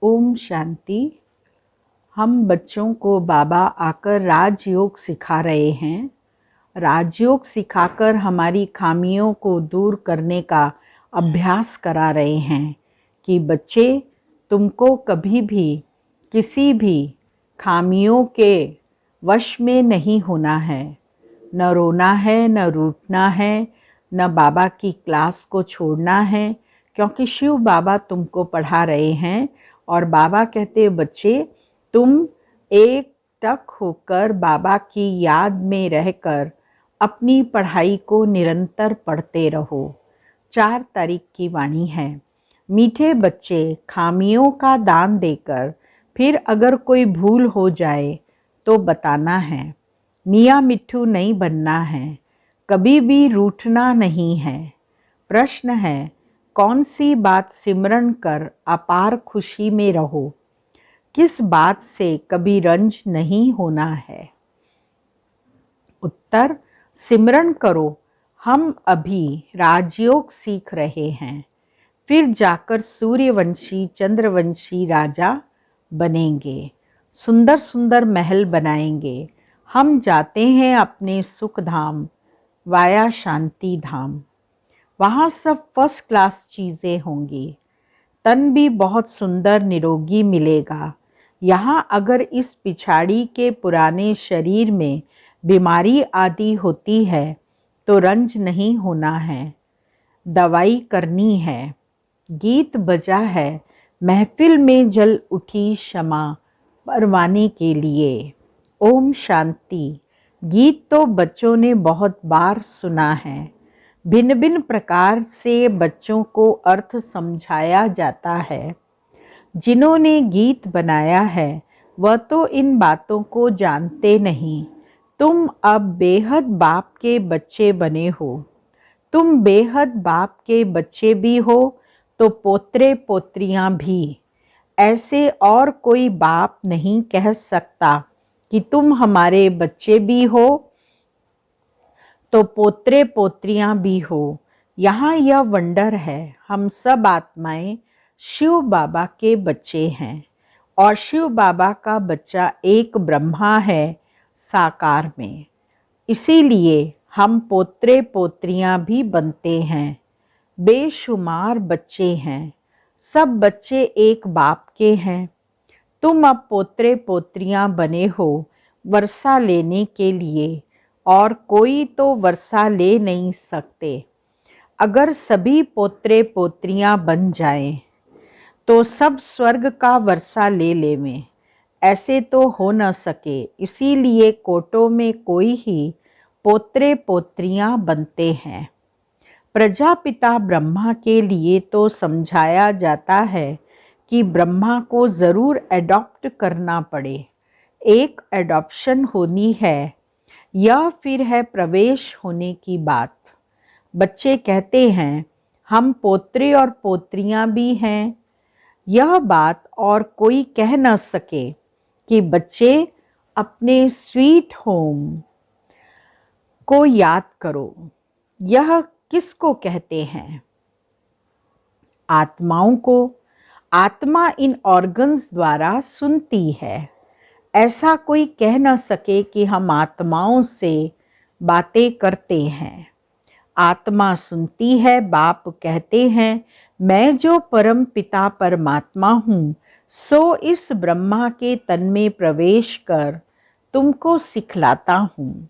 ओम शांति। हम बच्चों को बाबा आकर राजयोग सिखा रहे हैं। राजयोग सिखाकर हमारी खामियों को दूर करने का अभ्यास करा रहे हैं कि बच्चे, तुमको कभी भी किसी भी खामियों के वश में नहीं होना है। न रोना है, न रूठना है, न बाबा की क्लास को छोड़ना है, क्योंकि शिव बाबा तुमको पढ़ा रहे हैं। और बाबा कहते बच्चे, तुम एक टक होकर बाबा की याद में रहकर अपनी पढ़ाई को निरंतर पढ़ते रहो। 4 तारीख की वाणी है। मीठे बच्चे, खामियों का दान देकर फिर अगर कोई भूल हो जाए तो बताना है। मियाँ मिट्ठू नहीं बनना है, कभी भी रूठना नहीं है। प्रश्न है, कौन सी बात सिमरन कर अपार खुशी में रहो? किस बात से कभी रंज नहीं होना है? उत्तर, सिमरन करो। हम अभी राजयोग सीख रहे हैं, फिर जाकर सूर्यवंशी चंद्रवंशी राजा बनेंगे, सुंदर सुंदर महल बनाएंगे। हम जाते हैं अपने सुख धाम वाया शांति धाम। वहाँ सब फर्स्ट क्लास चीज़ें होंगी। तन भी बहुत सुंदर निरोगी मिलेगा। यहाँ अगर इस पिछाड़ी के पुराने शरीर में बीमारी आदि होती है तो रंज नहीं होना है, दवाई करनी है। गीत बजा है, महफिल में जल उठी क्षमा परवाने के लिए। ओम शांति। गीत तो बच्चों ने बहुत बार सुना है। भिन्न भिन्न प्रकार से बच्चों को अर्थ समझाया जाता है। जिन्होंने गीत बनाया है वह तो इन बातों को जानते नहीं। तुम अब बेहद बाप के बच्चे बने हो। तुम बेहद बाप के बच्चे भी हो तो पोत्रे पोत्रियां भी। ऐसे और कोई बाप नहीं कह सकता कि तुम हमारे बच्चे भी हो तो पोत्रे पोत्रियां भी हो। यहाँ यह वंडर है, हम सब आत्माएं शिव बाबा के बच्चे हैं और शिव बाबा का बच्चा एक ब्रह्मा है साकार में। इसीलिए हम पोत्रे पोत्रियां भी बनते हैं। बेशुमार बच्चे हैं, सब बच्चे एक बाप के हैं। तुम अब पोत्रे पोत्रियां बने हो वर्षा लेने के लिए, और कोई तो वर्षा ले नहीं सकते। अगर सभी पोत्रे पोत्रियां बन जाएं तो सब स्वर्ग का वर्षा ले लेवें। ऐसे तो हो न सके, इसीलिए कोटों में कोई ही पोत्रे पोत्रियां बनते हैं। प्रजापिता ब्रह्मा के लिए तो समझाया जाता है कि ब्रह्मा को ज़रूर एडॉप्ट करना पड़े। एक एडॉप्शन होनी है, यह फिर है प्रवेश होने की बात। बच्चे कहते हैं हम पोत्रे और पोत्रियां भी हैं। यह बात और कोई कह न सके कि बच्चे अपने स्वीट होम को याद करो। यह किसको कहते हैं? आत्माओं को। आत्मा इन ऑर्गन्स द्वारा सुनती है। ऐसा कोई कह न सके कि हम आत्माओं से बातें करते हैं। आत्मा सुनती है। बाप कहते हैं, मैं जो परम पिता परमात्मा हूँ, सो इस ब्रह्मा के तन में प्रवेश कर तुमको सिखलाता हूँ।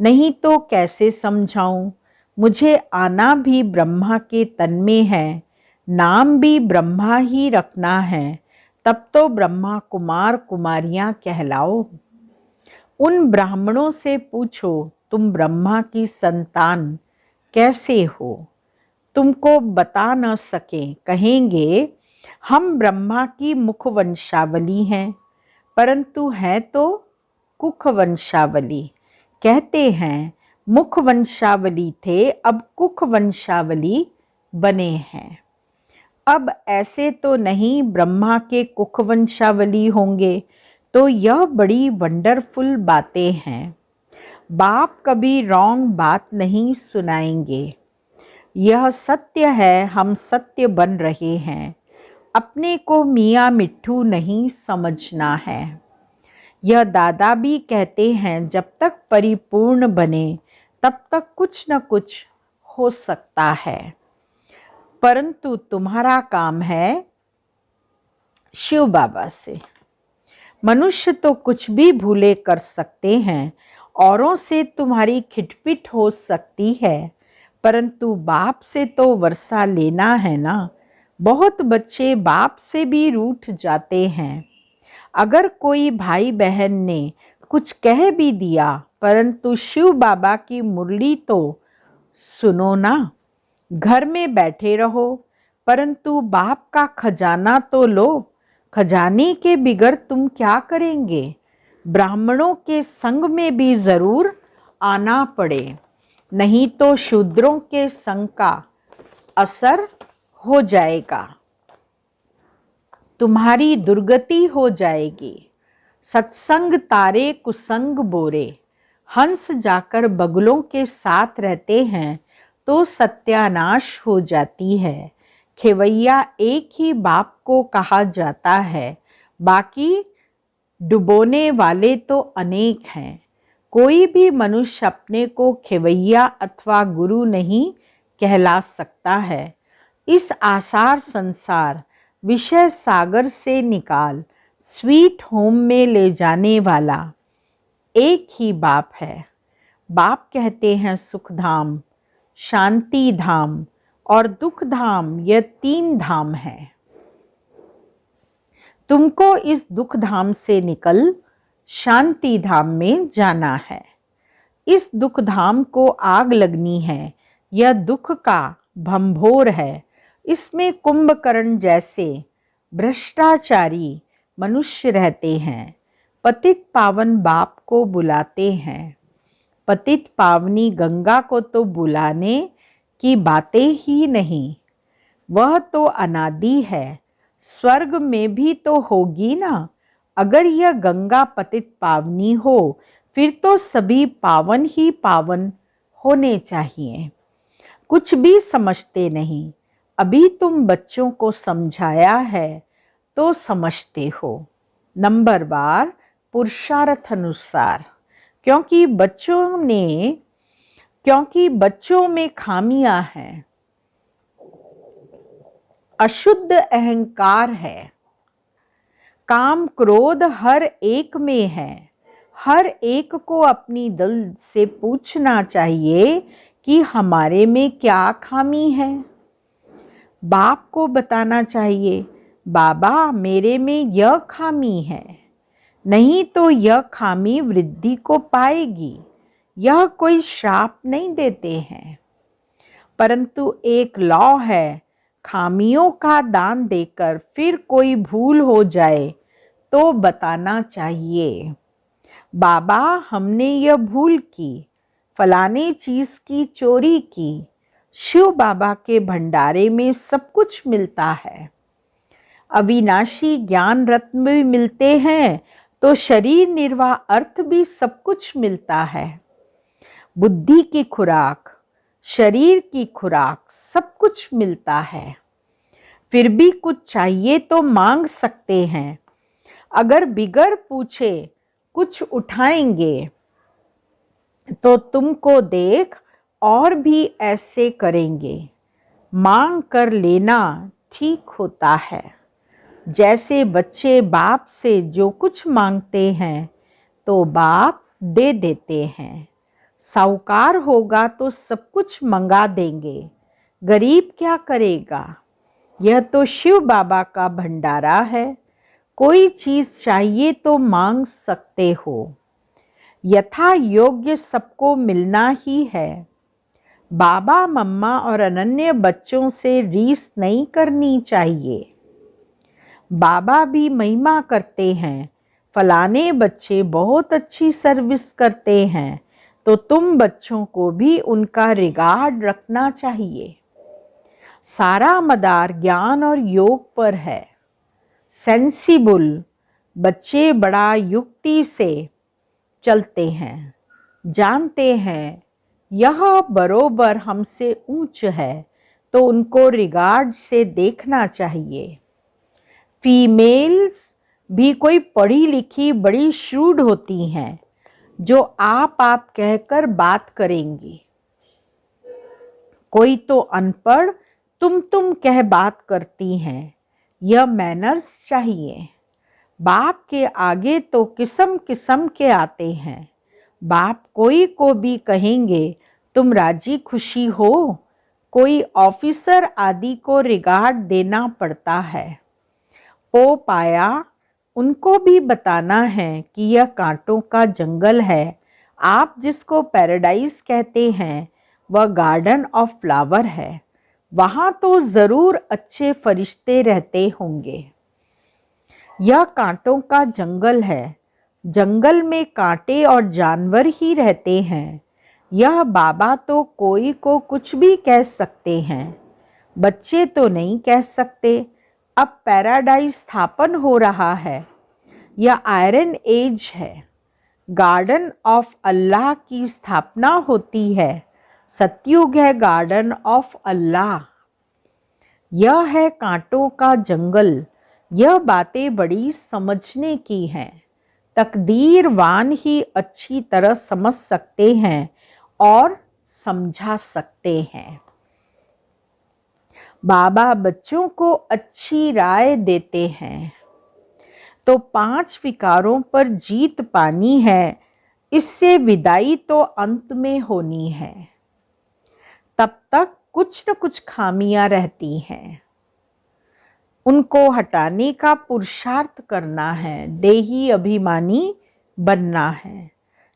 नहीं तो कैसे समझाऊं? मुझे आना भी ब्रह्मा के तन में है, नाम भी ब्रह्मा ही रखना है। तब तो ब्रह्मा कुमार कुमारियां कहलाओ। उन ब्राह्मणों से पूछो, तुम ब्रह्मा की संतान कैसे हो? तुमको बता न सके, कहेंगे हम ब्रह्मा की मुख वंशावली हैं, परंतु है तो कुख वंशावली। कहते हैं मुख वंशावली थे, अब कुख वंशावली बने हैं। अब ऐसे तो नहीं ब्रह्मा के कुख वंशावली होंगे, तो यह बड़ी वंडरफुल बातें हैं। बाप कभी रॉन्ग बात नहीं सुनाएंगे। यह सत्य है, हम सत्य बन रहे हैं। अपने को मियाँ मिट्ठू नहीं समझना है। यह दादा भी कहते हैं, जब तक परिपूर्ण बने तब तक कुछ न कुछ हो सकता है, परंतु तुम्हारा काम है शिव बाबा से। मनुष्य तो कुछ भी भूले कर सकते हैं, औरों से तुम्हारी खिटपिट हो सकती है, परंतु बाप से तो वर्षा लेना है ना। बहुत बच्चे बाप से भी रूठ जाते हैं। अगर कोई भाई बहन ने कुछ कह भी दिया, परंतु शिव बाबा की मुरली तो सुनो ना। घर में बैठे रहो, परंतु बाप का खजाना तो लो। खजाने के बिगर तुम क्या करेंगे? ब्राह्मणों के संग में भी जरूर आना पड़े, नहीं तो शूद्रों के संग का असर हो जाएगा, तुम्हारी दुर्गति हो जाएगी। सत्संग तारे कुसंग बोरे। हंस जाकर बगुलों के साथ रहते हैं तो सत्यानाश हो जाती है। खेवैया एक ही बाप को कहा जाता है, बाकी डुबोने वाले तो अनेक हैं। कोई भी मनुष्य अपने को खेवैया अथवा गुरु नहीं कहला सकता है। इस आसार संसार विषय सागर से निकाल स्वीट होम में ले जाने वाला एक ही बाप है। बाप कहते हैं सुख धाम, शांति धाम और दुख धाम, यह 3 धाम है। तुमको इस दुख धाम से निकल शांति धाम में जाना है। इस दुख धाम को आग लगनी है। यह दुख का भंभोर है। इसमें कुंभकर्ण जैसे भ्रष्टाचारी मनुष्य रहते हैं। पतित पावन बाप को बुलाते हैं। पतित पावनी गंगा को तो बुलाने की बातें ही नहीं, वह तो अनादि है। स्वर्ग में भी तो होगी ना। अगर यह गंगा पतित पावनी हो, फिर तो सभी पावन ही पावन होने चाहिए। कुछ भी समझते नहीं। अभी तुम बच्चों को समझाया है तो समझते हो। नंबर बार पुरुषार्थ अनुसार, क्योंकि बच्चों में खामियां हैं। अशुद्ध अहंकार है। काम क्रोध हर एक में है। हर एक को अपनी दिल से पूछना चाहिए कि हमारे में क्या खामी है। बाप को बताना चाहिए, बाबा मेरे में यह खामी है, नहीं तो यह खामी वृद्धि को पाएगी। यह कोई श्राप नहीं देते हैं, परंतु एक लॉ है, खामियों का दान देकर फिर कोई भूल हो जाए तो बताना चाहिए, बाबा हमने यह भूल की, फलाने चीज की चोरी की। शिव बाबा के भंडारे में सब कुछ मिलता है। अविनाशी ज्ञान रत्न भी मिलते हैं, तो शरीर निर्वाह अर्थ भी सब कुछ मिलता है। बुद्धि की खुराक, शरीर की खुराक, सब कुछ मिलता है। फिर भी कुछ चाहिए तो मांग सकते हैं। अगर बिगर पूछे कुछ उठाएंगे तो तुमको देख और भी ऐसे करेंगे। मांग कर लेना ठीक होता है। जैसे बच्चे बाप से जो कुछ मांगते हैं तो बाप दे देते हैं। साहूकार होगा तो सब कुछ मंगा देंगे, गरीब क्या करेगा? यह तो शिव बाबा का भंडारा है। कोई चीज चाहिए तो मांग सकते हो। यथा योग्य सबको मिलना ही है। बाबा मम्मा और अनन्य बच्चों से रीस नहीं करनी चाहिए। बाबा भी महिमा करते हैं, फलाने बच्चे बहुत अच्छी सर्विस करते हैं, तो तुम बच्चों को भी उनका रिगार्ड रखना चाहिए। सारा मदार ज्ञान और योग पर है। सेंसिबल बच्चे बड़ा युक्ति से चलते हैं, जानते हैं यह बरोबर हमसे ऊंच है, तो उनको रिगार्ड से देखना चाहिए। फीमेल्स भी कोई पढ़ी लिखी बड़ी श्रूड होती हैं जो आप कहकर बात करेंगी। कोई तो अनपढ़ तुम कह बात करती हैं। यह मैनर्स चाहिए। बाप के आगे तो किस्म किस्म के आते हैं। बाप कोई को भी कहेंगे तुम राजी खुशी हो। कोई ऑफिसर आदि को रिगार्ड देना पड़ता है। पोप आया, उनको भी बताना है कि यह कांटों का जंगल है। आप जिसको पैराडाइज कहते हैं वह गार्डन ऑफ फ्लावर है। वहाँ तो ज़रूर अच्छे फरिश्ते रहते होंगे। यह कांटों का जंगल है। जंगल में कांटे और जानवर ही रहते हैं। यह बाबा तो कोई को कुछ भी कह सकते हैं। बच्चे तो नहीं कह सकते। अब पैराडाइज स्थापन हो रहा है। यह आयरन एज है। गार्डन ऑफ अल्लाह की स्थापना होती है। सतयुग है गार्डन ऑफ अल्लाह। यह है कांटों का जंगल। यह बातें बड़ी समझने की हैं। तकदीरवान ही अच्छी तरह समझ सकते हैं और समझा सकते हैं। बाबा बच्चों को अच्छी राय देते हैं। तो 5 विकारों पर जीत पानी है। इससे विदाई तो अंत में होनी है। तब तक कुछ न कुछ खामियां रहती हैं। उनको हटाने का पुरुषार्थ करना है। देही अभिमानी बनना है।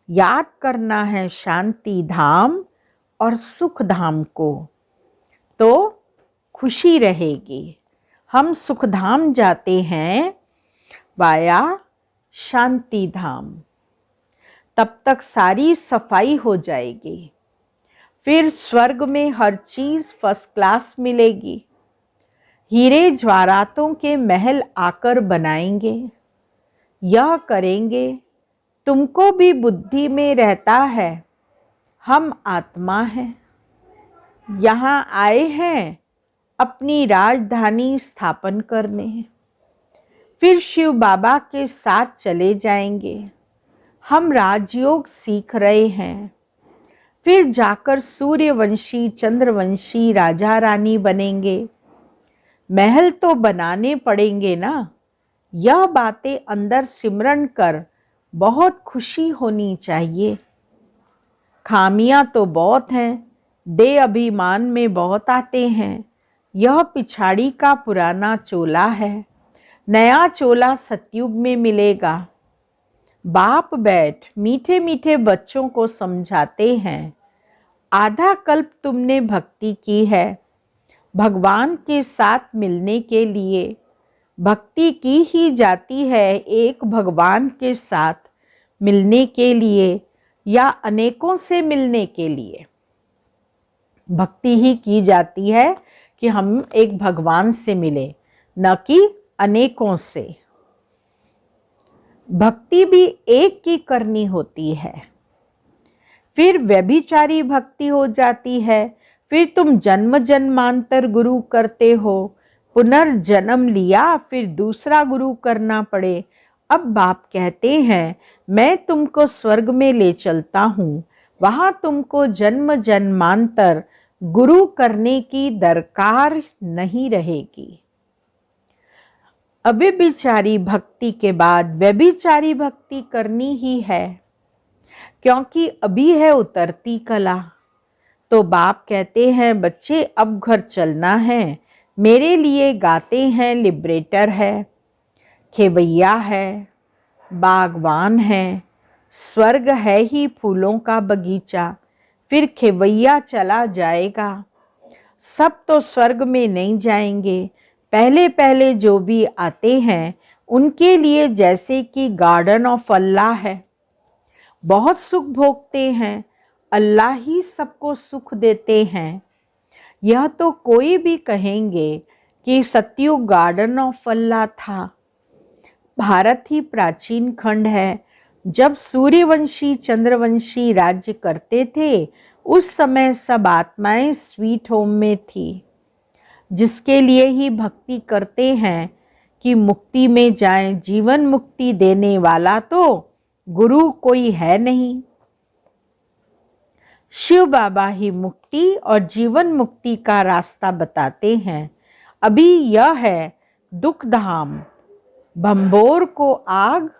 याद करना है शांति धाम और सुख धाम को, तो खुशी रहेगी। हम सुख धाम जाते हैं वाया शांति धाम। तब तक सारी सफाई हो जाएगी। फिर स्वर्ग में हर चीज़ फर्स्ट क्लास मिलेगी। हीरे ज्वारातों के महल आकर बनाएंगे। यह करेंगे। तुमको भी बुद्धि में रहता है हम आत्मा हैं। यहाँ आए हैं अपनी राजधानी स्थापन करने। फिर शिव बाबा के साथ चले जाएंगे। हम राजयोग सीख रहे हैं। फिर जाकर सूर्यवंशी चंद्रवंशी राजा रानी बनेंगे। महल तो बनाने पड़ेंगे ना। यह बातें अंदर सिमरन कर बहुत खुशी होनी चाहिए। खामियां तो बहुत हैं। दे अभिमान में बहुत आते हैं। यह पिछाड़ी का पुराना चोला है। नया चोला सतयुग में मिलेगा। बाप बैठ मीठे मीठे बच्चों को समझाते हैं। आधा कल्प तुमने भक्ति की है। भगवान के साथ मिलने के लिए भक्ति की ही जाती है। एक भगवान के साथ मिलने के लिए या अनेकों से मिलने के लिए भक्ति ही की जाती है कि हम एक भगवान से मिले, न कि अनेकों से। भक्ति भी एक की करनी होती है। फिर व्यभिचारी भक्ति हो जाती है। फिर तुम जन्म जन्मांतर गुरु करते हो। पुनर्जन्म लिया फिर दूसरा गुरु करना पड़े। अब बाप कहते हैं मैं तुमको स्वर्ग में ले चलता हूँ। वहाँ तुमको जन्म जन्मांतर गुरु करने की दरकार नहीं रहेगी। अव्यभिचारी भक्ति के बाद व्यभिचारी भक्ति करनी ही है, क्योंकि अभी है उतरती कला। तो बाप कहते हैं बच्चे अब घर चलना है। मेरे लिए गाते हैं लिबरेटर है, खेवैया है, बागवान है। स्वर्ग है ही फूलों का बगीचा। फिर खेवैया चला जाएगा। सब तो स्वर्ग में नहीं जाएंगे। पहले पहले जो भी आते हैं उनके लिए जैसे कि गार्डन ऑफ अल्लाह है। बहुत सुख भोगते हैं। अल्लाह ही सबको सुख देते हैं। यह तो कोई भी कहेंगे कि सतयुग गार्डन ऑफ अल्लाह था। भारत ही प्राचीन खंड है। जब सूर्यवंशी चंद्रवंशी राज्य करते थे उस समय सब आत्माएं स्वीट होम में थी। जिसके लिए ही भक्ति करते हैं कि मुक्ति में जाएं। जीवन मुक्ति देने वाला तो गुरु कोई है नहीं। शिव बाबा ही मुक्ति और जीवन मुक्ति का रास्ता बताते हैं। अभी यह है दुख धाम, भंबोर को आग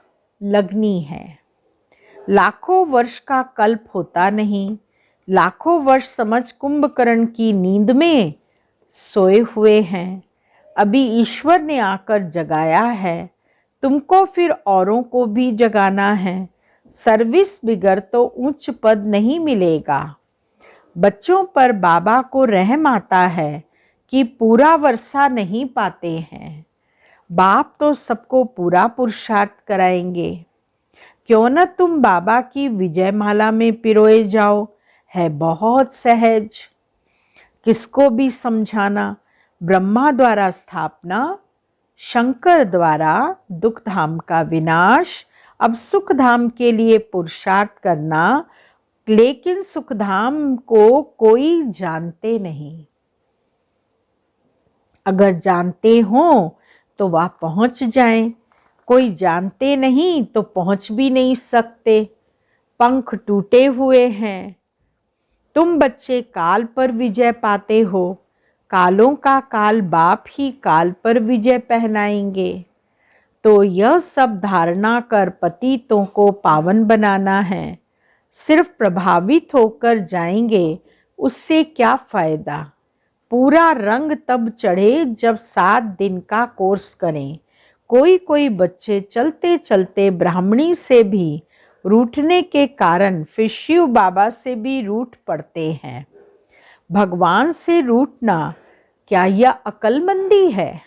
लगनी है। लाखों वर्ष का कल्प होता नहीं। लाखों वर्ष समझ कुंभकर्ण की नींद में सोए हुए हैं। अभी ईश्वर ने आकर जगाया है, तुमको फिर औरों को भी जगाना है। सर्विस बिगर तो उच्च पद नहीं मिलेगा। बच्चों पर बाबा को रहम आता है कि पूरा वर्षा नहीं पाते हैं। बाप तो सबको पूरा पुरुषार्थ कराएंगे। क्यों न तुम बाबा की विजय माला में पिरोए जाओ, है बहुत सहज। किसको भी समझाना, ब्रह्मा द्वारा स्थापना, शंकर द्वारा दुख धाम का विनाश। अब सुख धाम के लिए पुरुषार्थ करना, लेकिन सुख धाम को कोई जानते नहीं। अगर जानते हो तो वह पहुंच जाएं, कोई जानते नहीं तो पहुंच भी नहीं सकते। पंख टूटे हुए हैं। तुम बच्चे काल पर विजय पाते हो। कालों का काल बाप ही काल पर विजय पहनाएंगे। तो यह सब धारणा कर पतितों को पावन बनाना है। सिर्फ प्रभावित होकर जाएंगे, उससे क्या फायदा। पूरा रंग तब चढ़े जब 7 दिन का कोर्स करें। कोई बच्चे चलते चलते ब्राह्मणी से भी रूठने के कारण फिर शिव बाबा से भी रूठ पड़ते हैं। भगवान से रूठना क्या यह अक्लमंदी है?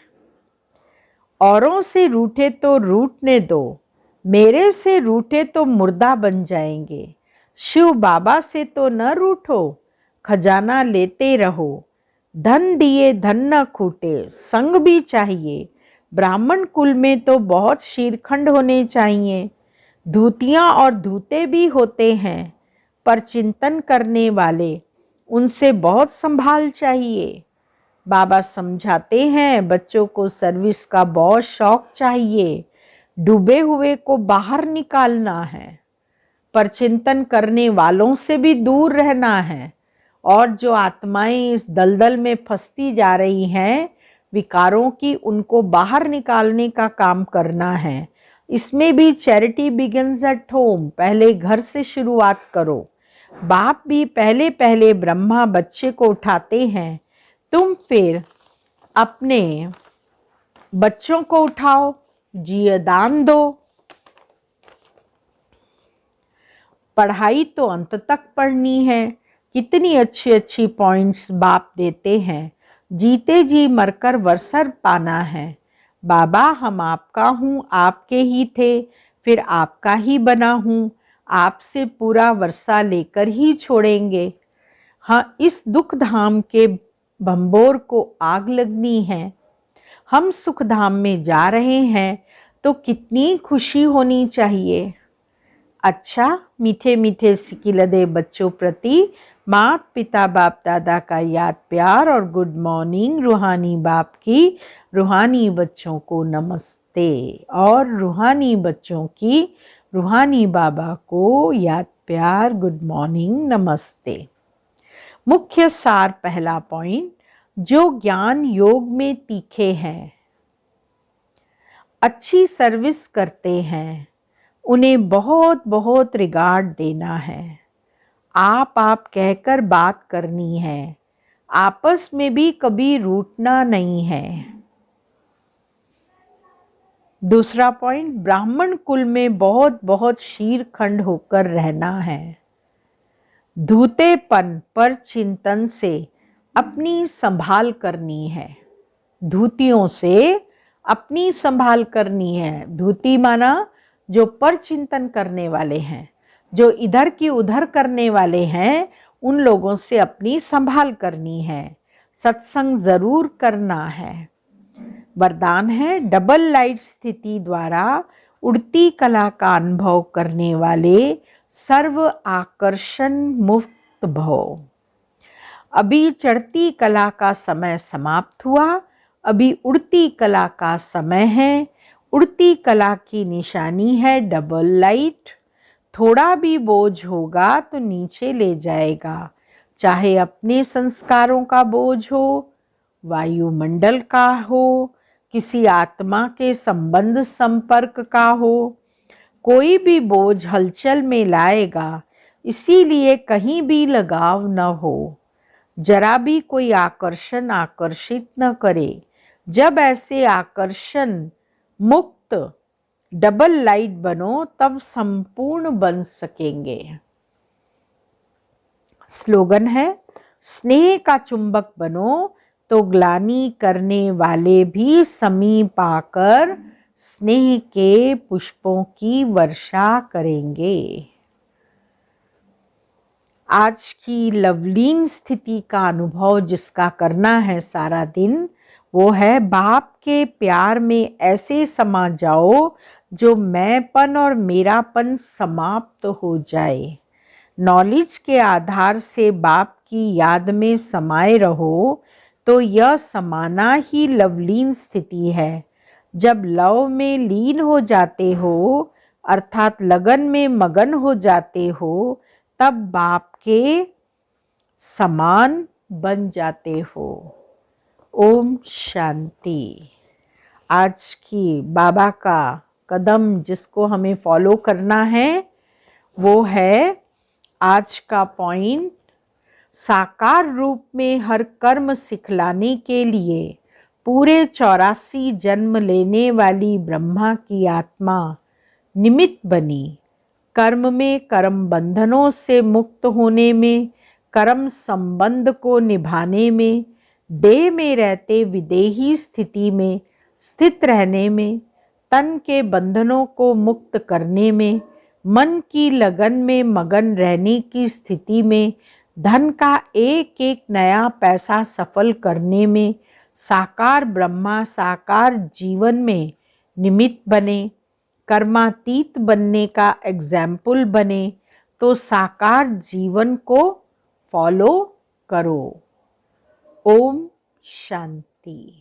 औरों से रूठे तो रूठने दो, मेरे से रूठे तो मुर्दा बन जाएंगे। शिव बाबा से तो न रूठो, खजाना लेते रहो। धन दिए धन न खूटे, संग भी चाहिए। ब्राह्मण कुल में तो बहुत शीरखंड होने चाहिए। धूतियाँ और धूते भी होते हैं, पर चिंतन करने वाले, उनसे बहुत संभाल चाहिए। बाबा समझाते हैं बच्चों को सर्विस का बहुत शौक चाहिए। डूबे हुए को बाहर निकालना है, पर चिंतन करने वालों से भी दूर रहना है। और जो आत्माएं इस दलदल में फंसती जा रही हैं विकारों की, उनको बाहर निकालने का काम करना है। इसमें भी चैरिटी बिगिंस एट होम, पहले घर से शुरुआत करो। बाप भी पहले पहले ब्रह्मा बच्चे को उठाते हैं, तुम फिर अपने बच्चों को उठाओ, जिए दान दो। पढ़ाई तो अंत तक पढ़नी है। कितनी अच्छी अच्छी पॉइंट्स बाप देते हैं। जीते जी मरकर वर्षर पाना है। बाबा हम आपका हूँ, आपके ही थे, फिर आपका ही बना हूँ। आपसे पूरा वर्षा लेकर ही छोड़ेंगे। हाँ, इस दुख धाम के भंबोर को आग लगनी है। हम सुख धाम में जा रहे हैं तो कितनी खुशी होनी चाहिए। अच्छा, मीठे मीठे सिकिलदे बच्चों प्रति माता पिता बाप दादा का याद प्यार और गुड मॉर्निंग। रूहानी बाप की रूहानी बच्चों को नमस्ते और रूहानी बच्चों की रूहानी बाबा को याद प्यार गुड मॉर्निंग नमस्ते। मुख्य सार पहला पॉइंट, जो ज्ञान योग में तीखे हैं, अच्छी सर्विस करते हैं, उन्हें बहुत बहुत रिगार्ड देना है। आप कहकर बात करनी है। आपस में भी कभी रूठना नहीं है। दूसरा पॉइंट, ब्राह्मण कुल में बहुत बहुत शीरखंड होकर रहना है। धूतेपन पर चिंतन से अपनी संभाल करनी है। धूतियों से अपनी संभाल करनी है। धूती माना जो पर चिंतन करने वाले हैं, जो इधर की उधर करने वाले हैं, उन लोगों से अपनी संभाल करनी है। सत्संग जरूर करना है। वरदान है, डबल लाइट स्थिति द्वारा उड़ती कला का अनुभव करने वाले सर्व आकर्षण मुक्त भव। अभी चढ़ती कला का समय समाप्त हुआ अभी उड़ती कला का समय है। उड़ती कला की निशानी है डबल लाइट। थोड़ा भी बोझ होगा तो नीचे ले जाएगा, चाहे अपने संस्कारों का बोझ हो, वायुमंडल का हो, किसी आत्मा के संबंध संपर्क का हो। कोई भी बोझ हलचल में लाएगा, इसीलिए कहीं भी लगाव न हो। जरा भी कोई आकर्षण आकर्षित न करे। जब ऐसे आकर्षण मुक्त डबल लाइट बनो तब संपूर्ण बन सकेंगे। स्लोगन है, स्नेह का चुंबक बनो तो ग्लानि करने वाले भी समीप आकर स्नेह के पुष्पों की वर्षा करेंगे। आज की लवलीन स्थिति का अनुभव जिसका करना है सारा दिन, वो है बाप के प्यार में ऐसे समा जाओ जो मैंपन और मेरापन समाप्त हो जाए। नॉलेज के आधार से बाप की याद में समाये रहो तो यह समाना ही लवलीन स्थिति है। जब लव में लीन हो जाते हो अर्थात लगन में मगन हो जाते हो, तब बाप के समान बन जाते हो। ओम शांति। आज की बाबा का कदम जिसको हमें फॉलो करना है वो है आज का पॉइंट, साकार रूप में हर कर्म सिखलाने के लिए पूरे 84 जन्म लेने वाली ब्रह्मा की आत्मा निमित्त बनी। कर्म में कर्म बंधनों से मुक्त होने में, कर्म संबंध को निभाने में, देह में रहते विदेही स्थिति में स्थित रहने में, तन के बंधनों को मुक्त करने में, मन की लगन में मगन रहने की स्थिति में, धन का एक एक नया पैसा सफल करने में साकार ब्रह्मा साकार जीवन में निमित्त बने, कर्मातीत बनने का एग्जाम्पल बने, तो साकार जीवन को फॉलो करो। ओम शांति।